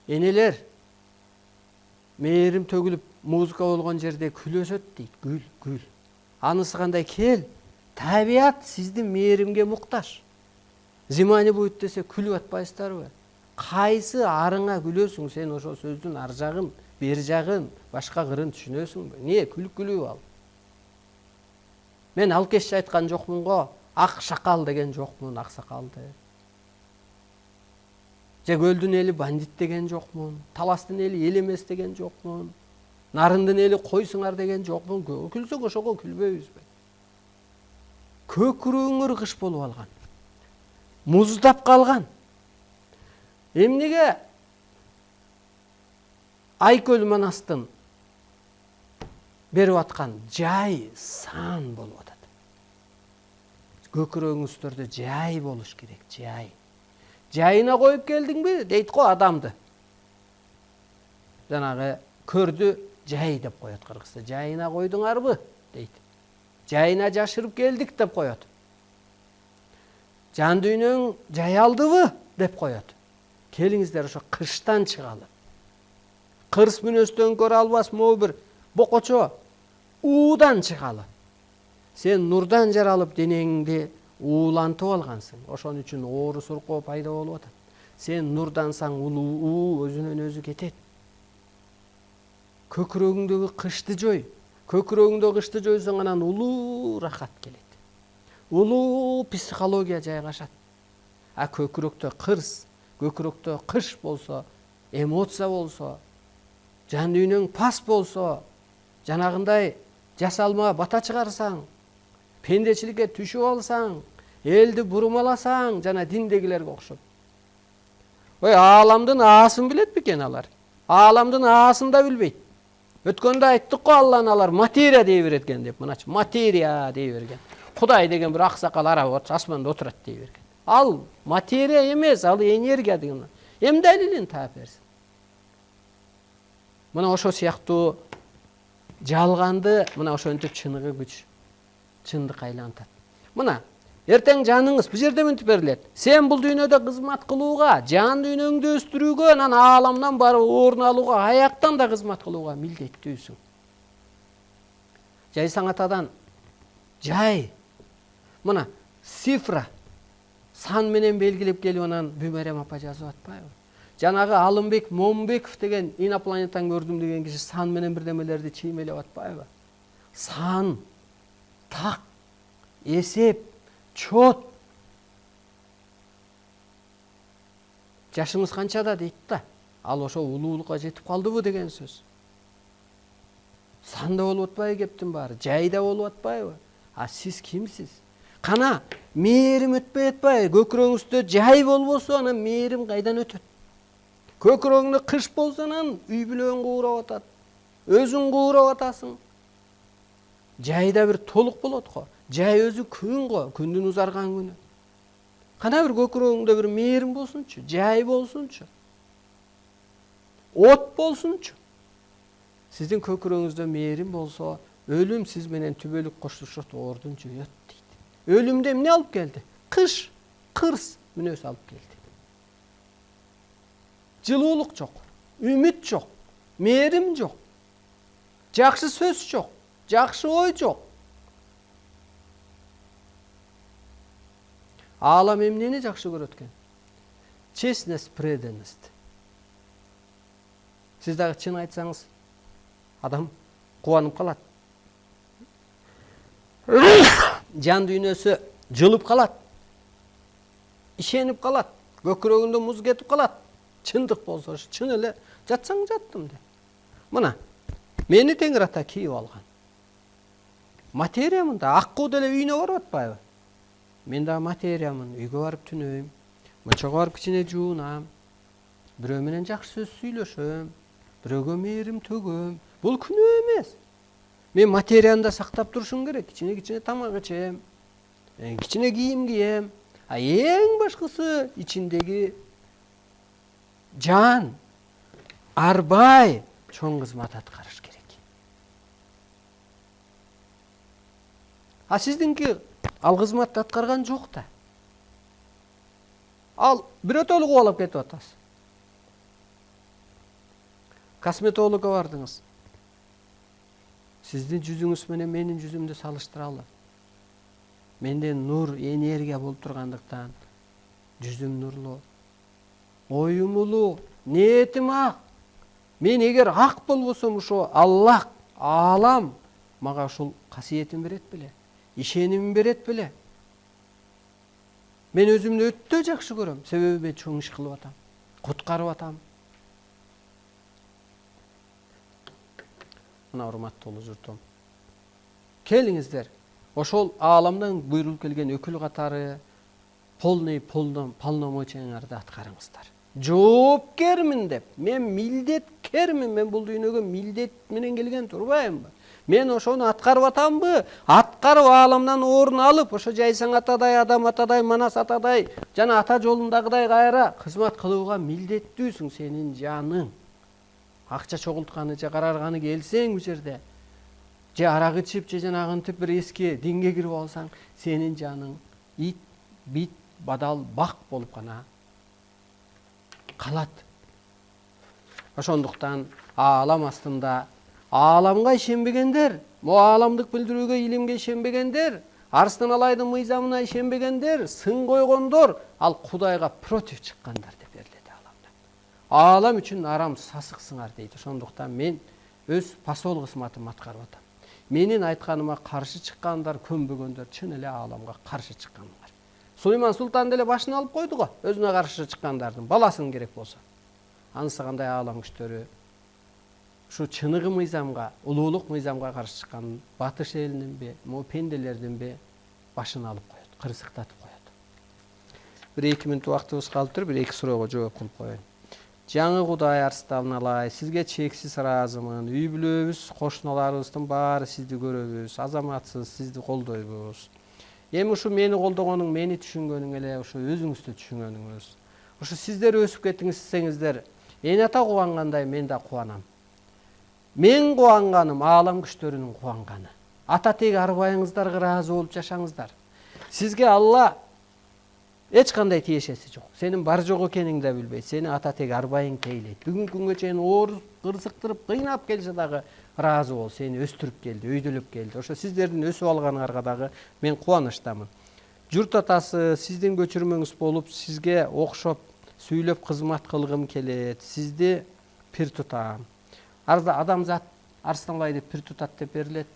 Энелер мээрим төгүлүп музыка болгон жерде күл өсөт дейт. Гүл. Анысы кандай кел. Табиат сиздин мээримге муктаж. Зимани будет десе күлүп атпайсыздарбы? Кайсы арыңа күлөсүң сен ошол сөздүн ар жагын, бер жагын, башка кырын түшүнөсүңбү? Эмне күлүп ал? Мен алкешчи айткан жокмун го, ак шакал деген жокмун, ак сакалды. Же көлдүн эли бандит деген жокмун, таластын эли эл эмес деген жокмун, нарындын эли койсуңар деген жокмун. Күлсөк ошого күлбөйбүзбү? Көкүрөгүңөр кыш болуп алган. Муздап калган. Эмнеге Айкөл Манастын берип аткан жай сан болуп атат. Көкүрөгүңүздөрдө жай болуш керек, жай. Жайына коюп келдиңби дейт го адамды. Жанагы көрдү жай деп коет кыргызча. Жайына койдуңарбы дейт. Жайына жашырып келдик деп коет. Жан дүйнөң жай алдыбы деп коет. Келиңиздер ошо кыштан чыгалы. Кырс мүнөстөн көрө албас могу бир бокочо уудан чыгалы. Сен нурдан жаралып денеңди уулантып алгансың. Ошон үчүн оору суркоо пайда болуп атат. Сен нурдансаң уу өзүнөн өзү кетет. Көкүрөгүңдөгү кышты жой. Көкүрөгүңдөгү кышты жойсоң анан улуу рахат келет. Улуу психология жайгашат. А көкүрөктө кырс, көкүрөктө кыш болсо, эмоция болсо, жан дүйнөң пас болсо, жанагындай жасалма бата чыгарсаң, пендечиликке түшүп алсаң, элди бурмаласаң, жана диндегилерге окшоп. Ой, ааламдын аасын билет бекен алар? Ааламдын аасын да билбейт. Өткөндө айттык го Алланы алар материя дей берет экен деп, мыначы материя дей берген. Кудай деген бир аксакал асманда отурат дей берген. Ал материя эмес, ал энергия деген. Эм далилин таап берсин. Мына ошо сыяктуу жалганды мына ошентип чыныгы күч, чындыкка айлантат. Мына эртең жаныңыз бул жерде мынтип берилет. Сен бул дүйнөдө кызмат кылууга, жан дүйнөңдү өстүрүүгө, анан ааламдан барып орун алууга, аяктан да кызмат кылууга милдеттүүсүң. Жайсаң атадан жай. Мына цифра сан менен белгилеп келип анан Бүмәрем апа жазып атпайбы? Жанагы Алымбек Момбеков деген инопланетан көрдүм деген киши сан менен бирдемелерди чиймелеп атпайбы? Сан, так, эсеп, чот. Жашыңыз канчада дейт да. Ал ошо улуулукка жетип калдыбы деген сөз. Санда болуп атпайбы кептин баары, жайда болуп атпайбы? А сиз кимсиз? Кана мээрим өтпөй атпайбы? Көкүрөгүңүздө жай болбосо анан мээрим кайдан өтөт? Көкүрөгүңдө кыш болсо анан үй бүлөң куурап атат. Өзүң куурап атасың. Жайда бир толук болот го. Жай өзү күн го, күндүн узарган күнү. Кана бир көкүрөгүңдө бир мээрим болсунчу, жай болсунчу. От болсунчу. Сиздин көкүрөгүңүздө мээрим болсо, өлүм сиз менен түбөлүк коштошот, ордун жоёт дейт. Өлүмдө эмне алып келди? Кыш, кырс мүнөз алып келди. Жылуулук жок, үмүт жок, мээрим жок, жакшы сөз жок, жакшы ой жок. Аалам эмнени жакшы көрөт экен? Честность, преданность. Сиз дагы чын айтсаңыз, адам кубанып калат. Жан дүйнөсү жылып калат. Ишенип калат. Көкүрөгүндө муз кетип калат. Чындык болсо, чын эле жатсаң жаттым де. Мына, мени Теңир ата кийип алган. Материямын да, аккуу деле үйүнө барып атпайбы? Мен да материямын, үйгө барып түнөйм. Мочого барып кичине жуунам. Бирөө менен жакшы сөз сүйлөшөм. Бирөөгө мээрим төгөм. Бул күнөө эмес. Мен материяны да сактап турушум керек. Кичине тамак ичем. Кичине кийим кием. А эң башкысы ичиндеги жан арбай чоң кызмат аткарыш керек. А сиздинки ал кызматты аткарган жок да. Ал бирөөтөлүк кубалап кетип атасыз. Косметологко бардыңыз. Сиздин жүзүңүз менен менин жүзүмдү салыштыралы. Менде нур, энергия болуп тургандыктан жүзүм нурлуу. Оюм улуу, ниетим ак. Мен эгер ак болбосом, ошо Аллах, Аалам мага ушул касиетин берет беле? Ишенимин берет беле? Мен өзүмдү өтө жакшы көрөм, себеби мен чоң иш кылып атам, куткарып атам. Мына урматтуу журтум, келиңиздер, ошол ааламдан буйрулуп келген өкүл катары полный полномочияларды аткарыңыздар. Жоопкермин деп, мен милдеткермин, мен бул дүйнөгө милдет менен келген турбаймынбы? Мен ошону аткарып атамбы? Аткарып ааламдан орун алып, ошо Жайсаң атадай, Адам атадай, Манас атадай, жана ата жолундагыдай кайра кызмат кылууга милдеттүүсүң сенин жаның. Акча чогултканы же карарганы келсең бул жерде, же арак ичип, же жанагынтип бир эски динге кирип алсаң, сенин жаның ит, бит, бадал, бак болуп гана калат. Ошондуктан аалам астында ааламга ишенбегендер, могу ааламдык билдирүүгө, илимге ишенбегендер, Арстан Алайдын мыйзамына ишенбегендер, сын койгондор, ал Кудайга против чыккандар деп берилет ааламда. Аалам үчүн арам сасыксыңар дейт. Ошондуктан мен өз посол кызматымды аткарып атам. Менин айтканыма каршы чыккандар, көнбөгөндөр чын эле ааламга каршы чыккандар. Сулейман Султан деле башын алып койду го, өзүнө каршы чыккандардын баласын керек болсо. Анысы кандай аалам күчтөрү ушу чыныгы мыйзамга, улуулук мыйзамга каршы чыккан батыш элининби, могу пенделердинби башын алып коет, кырсыктатып коет. Бир 2 мүнөт убактыбыз калыптыр, бир 2 суроого жооп кылып коеюн. Жаңы Кудай Арстан Алай, сизге чексиз ыраазымын. Үй бүлөбүз, кошуналарыбыздын баары сизди көрөбүз, азаматсыз, сизди колдойбуз. Эми ушу мени колдогонуң, мени түшүнгөнүң эле ушу өзүңүздү түшүнгөнүңүз. Ушу сиздер өсүп кетиңизсеңиздер, Эне ата кубангандай мен да кубанам. Мен кубанганым аалам күчтөрүнүн кубанганы. Ата теги арбайыңыздарга ыраазы болуп жашаңыздар. Сизге Алла эч кандай тиешеси жок. Сенин бар жок экениңди да билбейт. Сени ата теги арбайың тейлейт. Бүгүнкү күнгө чейин оор кырсыктырып, кыйнап келсе дагы ыраазы бол. Сени өстүрүп келди, өйдөлөп келди. Ошо сиздердин өсүп алганыңарга дагы мен кубанычтамын. Журт атасы сиздин көчүрмөңүз болуп, сизге окшоп сүйлөп кызмат кылгым келет. Сизди пир тутам. Адамзат Арстан Алай деп пир тутат деп берилет.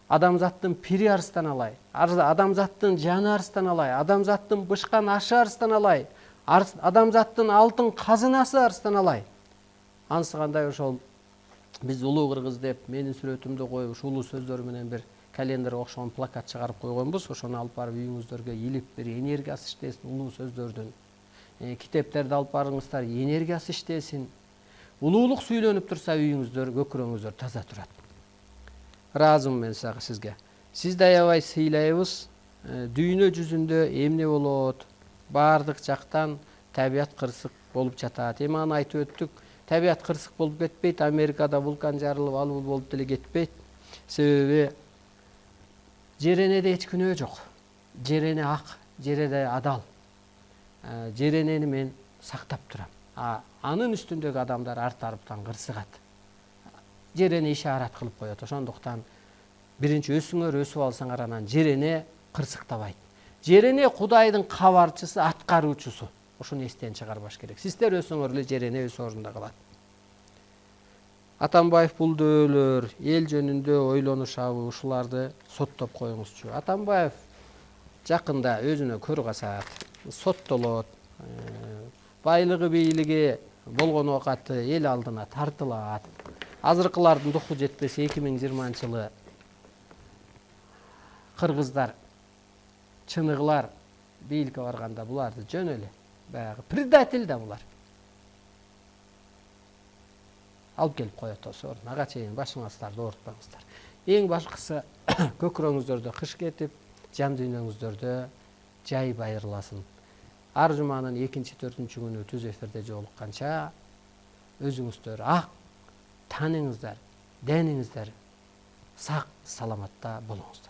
Адамзаттын пири Арстан Алай, адамзаттын жаны Арстан Алай, адамзаттын бышкан ашы Арстан Алай, адамзаттын алтын казынасы Арстан Алай. Анысы кандай ошол биз улуу кыргыз деп менин сүрөтүмдү коюп, ушу улуу сөздөр менен бир календарь окшогон плакат чыгарып койгонбуз. Ошону алып барып үйүңүздөргө илип бир энергиясы иштесин улуу сөздөрдүн. Китептерди алып барыңыздар, энергиясы иштесин. Улуулук сүйлөнүп турса үйүңүздөр, көкүрөңүздөр таза турат. Ыраазымын мен сизге. Сизди аябай сыйлайбыз. Дүйнө жүзүндө эмне болот? Баардык жактан табият кырсык болуп жатат. Эми аны айтып өттүк. Табият кырсык болуп кетпейт. Америкада вулкан жарылып, ал бул болуп деле кетпейт. Себеби жер энеде эч күнөө жок. Жер эне ак, жер эне адал. Жер энени мен сактап турам. Анын үстүндөгү адамдар ар тараптан кырсыгат. Жер эне ишарат кылып коет. Ошондуктан биринчи өсүңөр, өсүп алсаңар анан жер эне кырсыктабайт. Жер эне Кудайдын кабарчысы, аткаруучусу. Ошону эстен чыгарбаш керек. Сиздер өсөңөр эле жер эне өз ордунда калат. Атамбаев бул дөөлөр эл жөнүндө ойлонушабы, ушуларды соттоп коюңузчу. Атамбаев жакында өзүнө көр касаат, соттолот. Байлыгы, бийлиги болгон оокаты эл алдына тартылат. Азыркылардын духу жетпесе 2020-жылы кыргыздар, чыныгылар бийликке барганда буларды жөн эле баягы предатель да булар. Алып келип коет ошо ордуна. Ага чейин башыңыздарды оорутпаңыздар. Эң башкысы көкүрөңүздөрдө кыш кетип, жан дүйнөңүздөрдө жай байырласын. Ар жуманын 2-4 күнү түз эфирде жолукканча өзүңүздөр ак таныңыздар, дениңиздер сак саламатта болуңуздар.